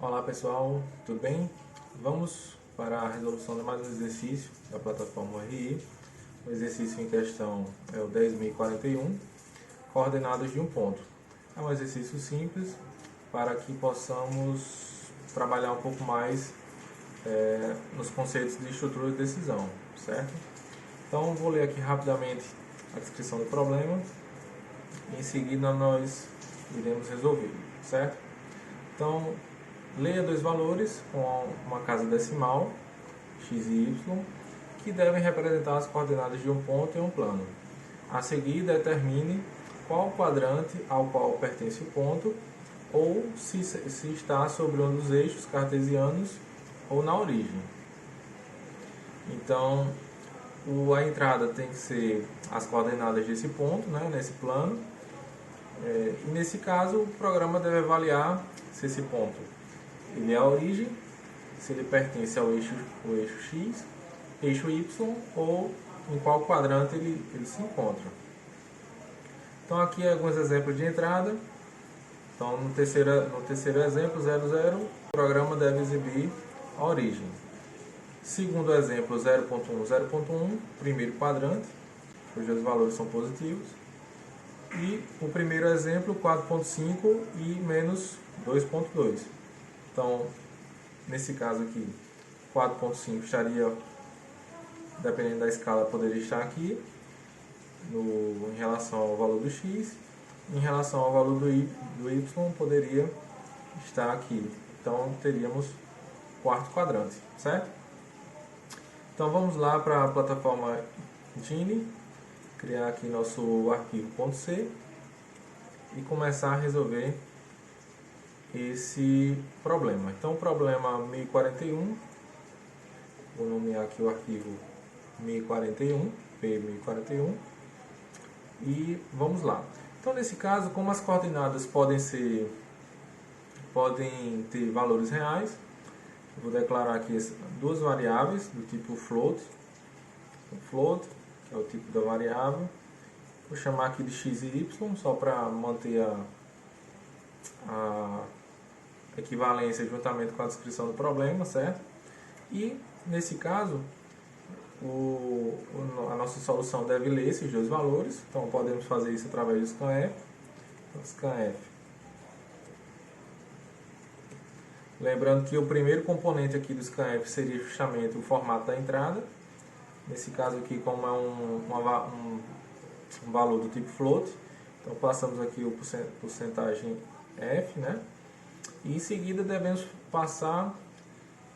Olá pessoal, tudo bem? Vamos para a resolução de mais um exercício da plataforma RI. O exercício em questão é o 10.041, coordenadas de um ponto. É um exercício simples para que possamos trabalhar um pouco mais nos conceitos de estrutura de decisão, certo? Então vou ler aqui rapidamente a descrição do problema e em seguida nós iremos resolver, certo? Então, leia dois valores com uma casa decimal, x e y, que devem representar as coordenadas de um ponto em um plano. A seguir, determine qual quadrante ao qual pertence o ponto, ou se está sobre um dos eixos cartesianos ou na origem. Então, a entrada tem que ser as coordenadas desse ponto, né, nesse plano. E nesse caso, o programa deve avaliar se esse ponto ele é a origem, se ele pertence ao eixo X, eixo Y, ou em qual quadrante ele se encontra. Então aqui alguns exemplos de entrada. Então no terceiro exemplo, 00, o programa deve exibir a origem. Segundo exemplo, 0.1, 0.1, primeiro quadrante, cujos valores são positivos. E o primeiro exemplo, 4.5 e menos 2.2. Então, nesse caso aqui, 4.5 estaria, dependendo da escala, poderia estar aqui, em relação ao valor do x, em relação ao valor do y poderia estar aqui. Então, teríamos quarto quadrante, certo? Então, vamos lá para a plataforma Gini, criar aqui nosso arquivo .c e começar a resolver esse problema. Então, o problema 1041, vou nomear aqui o arquivo 1041, P1041, e vamos lá. Então, nesse caso, como as coordenadas podem ter valores reais, eu vou declarar aqui duas variáveis do tipo float, que é o tipo da variável. Vou chamar aqui de x e y, só para manter a equivalência juntamente com a descrição do problema, certo? E, nesse caso, a nossa solução deve ler esses dois valores, então podemos fazer isso através do scanf. Então, scanf. Lembrando que o primeiro componente aqui do scanf seria justamente o formato da entrada. Nesse caso aqui, como é um valor do tipo float, então passamos aqui o porcentagem f, né? E em seguida devemos passar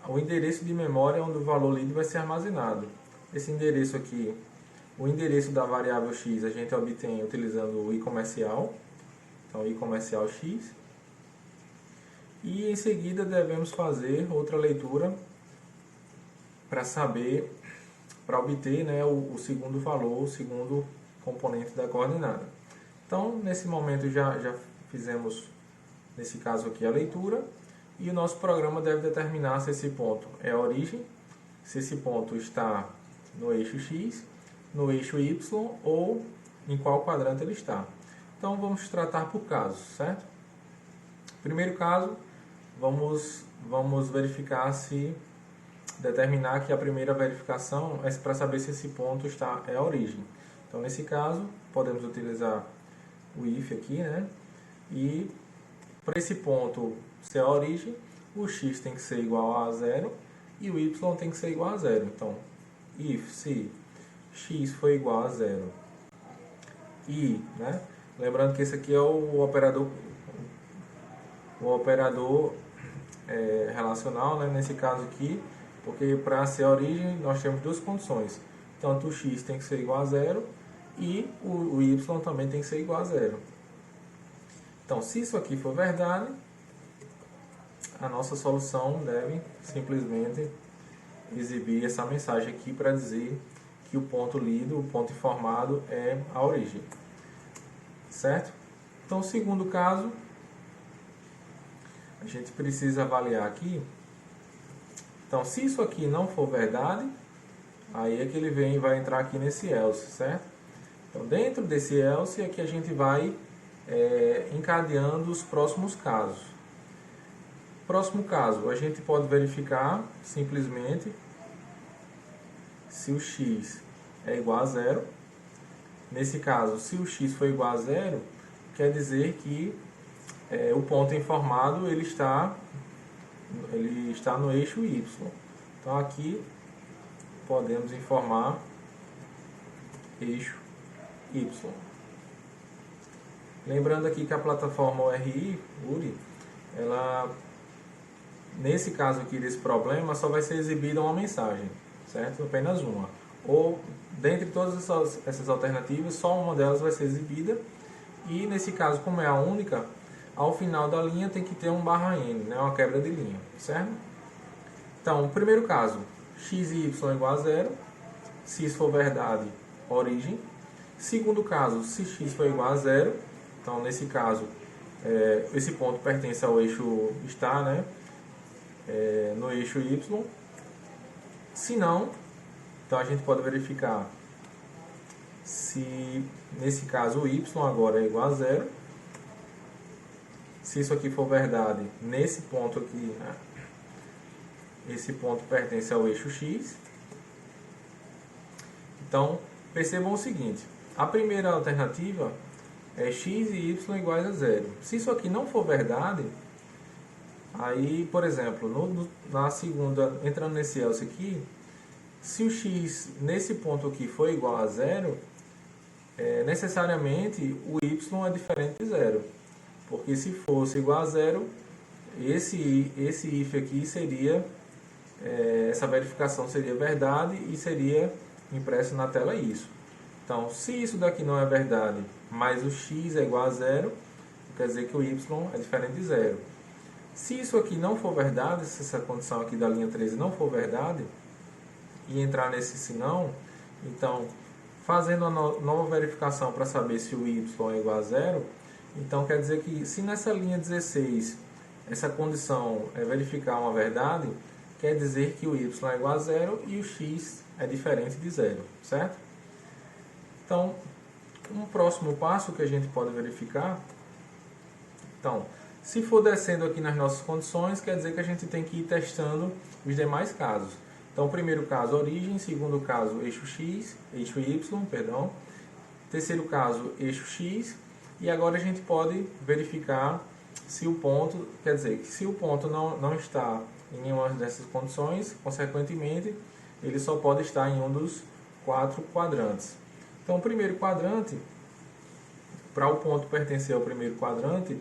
o endereço de memória onde o valor lido vai ser armazenado. Esse endereço aqui, o endereço da variável x, a gente obtém utilizando o i comercial, então i comercial x. E em seguida devemos fazer outra leitura para obter, né, o segundo valor, o segundo componente da coordenada. Então, nesse momento já fizemos, nesse caso aqui, a leitura, e o nosso programa deve determinar se esse ponto é a origem, se esse ponto está no eixo X, no eixo Y ou em qual quadrante ele está. Então vamos tratar por casos, certo? Primeiro caso, vamos verificar determinar que a primeira verificação é para saber se esse ponto é a origem. Então nesse caso, podemos utilizar o if aqui, né? E para esse ponto ser a origem, o x tem que ser igual a 0 e o y tem que ser igual a 0. Então, if se x for igual a 0 e, né? Lembrando que esse aqui é o operador relacional, né? Nesse caso aqui, porque para ser a origem nós temos duas condições. Tanto o x tem que ser igual a 0 e o y também tem que ser igual a 0. Então, se isso aqui for verdade, a nossa solução deve simplesmente exibir essa mensagem aqui para dizer que o ponto lido, o ponto informado é a origem. Certo? Então, segundo caso, a gente precisa avaliar aqui. Então, se isso aqui não for verdade, aí é que ele vai entrar aqui nesse else, certo? Então, dentro desse else é que a gente vai encadeando os próximos casos. Próximo caso, a gente pode verificar simplesmente se o x é igual a zero. Nesse caso, se o x for igual a zero, quer dizer que o ponto informado ele está no eixo y. Então aqui podemos informar eixo y. Lembrando aqui que a plataforma URI, ela, nesse caso aqui desse problema, só vai ser exibida uma mensagem, certo? Apenas uma. Ou, dentre todas essas alternativas, só uma delas vai ser exibida. E nesse caso, como é a única, ao final da linha tem que ter um /n, né? Uma quebra de linha, certo? Então, o primeiro caso, x e y igual a zero. Se isso for verdade, origem. Segundo caso, se x for igual a zero. Então, nesse caso, esse ponto pertence ao eixo, está, né? No eixo y. Se não, então a gente pode verificar se, nesse caso, o y agora é igual a zero. Se isso aqui for verdade, nesse ponto aqui, né, esse ponto pertence ao eixo x. Então, percebam o seguinte, a primeira alternativa é x e y iguais a zero. Se isso aqui não for verdade, aí, por exemplo, na segunda, entrando nesse else aqui, se o x nesse ponto aqui for igual a zero, necessariamente o y é diferente de zero. Porque se fosse igual a zero, esse if aqui seria, essa verificação seria verdade e seria impresso na tela isso. Então, se isso daqui não é verdade, mas o x é igual a zero, quer dizer que o y é diferente de zero. Se isso aqui não for verdade, se essa condição aqui da linha 13 não for verdade, e entrar nesse senão, então, fazendo a nova verificação para saber se o y é igual a zero, então quer dizer que se nessa linha 16 essa condição é verificar uma verdade, quer dizer que o y é igual a zero e o x é diferente de zero, certo? Então, um próximo passo que a gente pode verificar, então, se for descendo aqui nas nossas condições, quer dizer que a gente tem que ir testando os demais casos. Então, primeiro caso, origem. Segundo caso, eixo y, perdão. Terceiro caso, eixo x. E agora a gente pode verificar se o ponto, quer dizer, que se o ponto não está em nenhuma dessas condições, consequentemente, ele só pode estar em um dos 4 quadrantes. Então, o primeiro quadrante, para o ponto pertencer ao primeiro quadrante,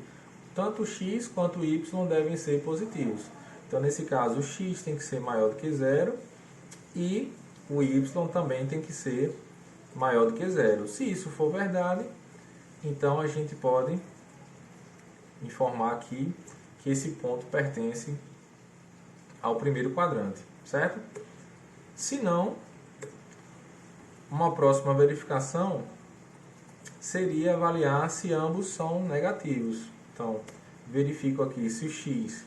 tanto o x quanto o y devem ser positivos. Então, nesse caso, o x tem que ser maior do que zero e o y também tem que ser maior do que zero. Se isso for verdade, então a gente pode informar aqui que esse ponto pertence ao primeiro quadrante, certo? Se não, uma próxima verificação seria avaliar se ambos são negativos. Então, verifico aqui se o x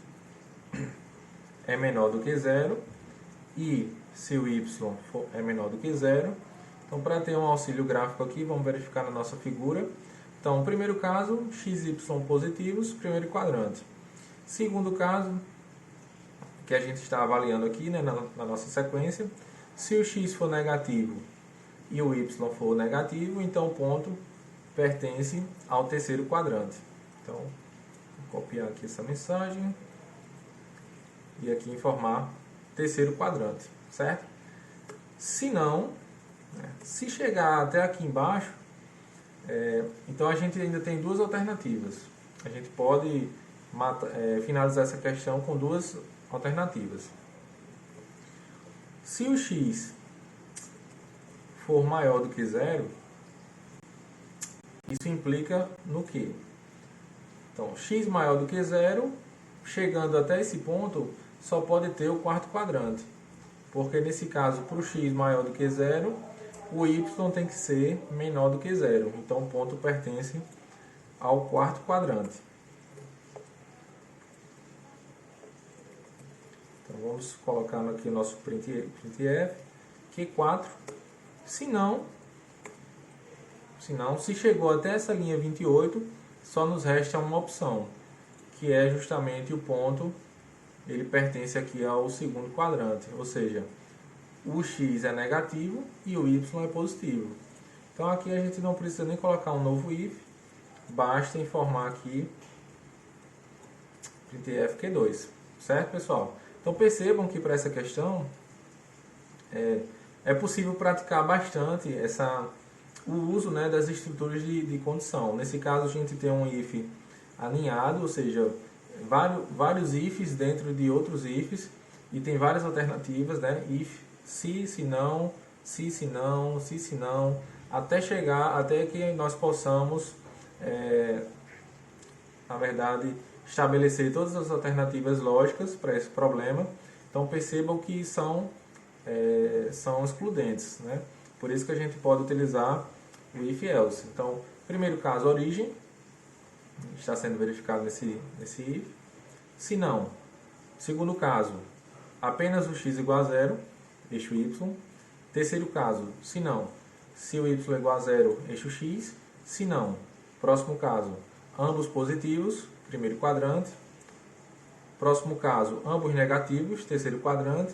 é menor do que zero e se o y é menor do que zero. Então, para ter um auxílio gráfico aqui, vamos verificar na nossa figura. Então, no primeiro caso, x e y positivos, primeiro quadrante. Segundo caso, que a gente está avaliando aqui, né, na nossa sequência, se o x for negativo e o y for negativo, então o ponto pertence ao terceiro quadrante. Então, vou copiar aqui essa mensagem e aqui informar terceiro quadrante, certo? Se não, se chegar até aqui embaixo, então a gente ainda tem duas alternativas. A gente pode finalizar essa questão com duas alternativas. Se o x for maior do que zero, isso implica no quê? Então, x maior do que zero, chegando até esse ponto, só pode ter o quarto quadrante. Porque nesse caso, para o x maior do que zero, o y tem que ser menor do que zero. Então, o ponto pertence ao quarto quadrante. Então, vamos colocar aqui o nosso printf, Q4. Se chegou até essa linha 28, só nos resta uma opção, que é justamente o ponto ele pertence aqui ao segundo quadrante, ou seja, o x é negativo e o y é positivo. Então aqui a gente não precisa nem colocar um novo if, basta informar aqui printf q2, certo, pessoal? Então percebam que para essa questão é possível praticar bastante o uso, né, das estruturas de condição. Nesse caso a gente tem um if aninhado, ou seja, vários ifs dentro de outros ifs, e tem várias alternativas, né? If, se não, se não, se não, até que nós possamos, na verdade, estabelecer todas as alternativas lógicas para esse problema. Então percebam que são excludentes, né? Por isso que a gente pode utilizar o if-else. Então, primeiro caso, origem, está sendo verificado nesse if. Se não, segundo caso, apenas o x igual a zero, eixo y. Terceiro caso, se não, se o y igual a zero, eixo x. Se não, próximo caso, ambos positivos, primeiro quadrante. Próximo caso, ambos negativos, terceiro quadrante.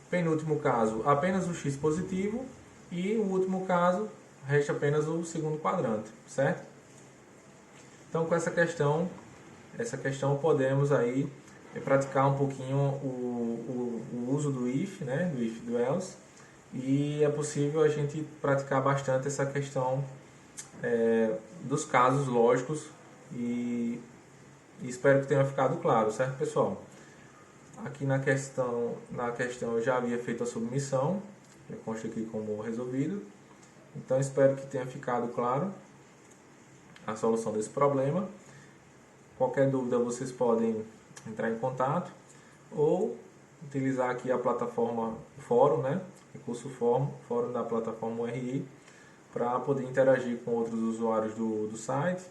Penúltimo caso, apenas o x positivo. E o último caso, resta apenas o segundo quadrante, certo? Então, com essa questão podemos aí praticar um pouquinho o uso do if, né? Do if, do else. E é possível a gente praticar bastante essa questão dos casos lógicos e espero que tenha ficado claro, certo, pessoal? Aqui na questão eu já havia feito a submissão, já consta aqui como resolvido. Então espero que tenha ficado claro a solução desse problema. Qualquer dúvida vocês podem entrar em contato ou utilizar aqui a plataforma fórum, né? Recurso fórum da plataforma URI, para poder interagir com outros usuários do site,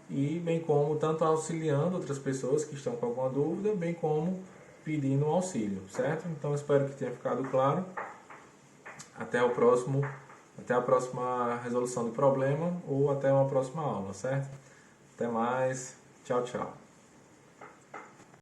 e bem como tanto auxiliando outras pessoas que estão com alguma dúvida, bem como pedindo um auxílio, certo? Então espero que tenha ficado claro. Até a próxima resolução do problema ou até uma próxima aula, certo? Até mais, tchau, tchau.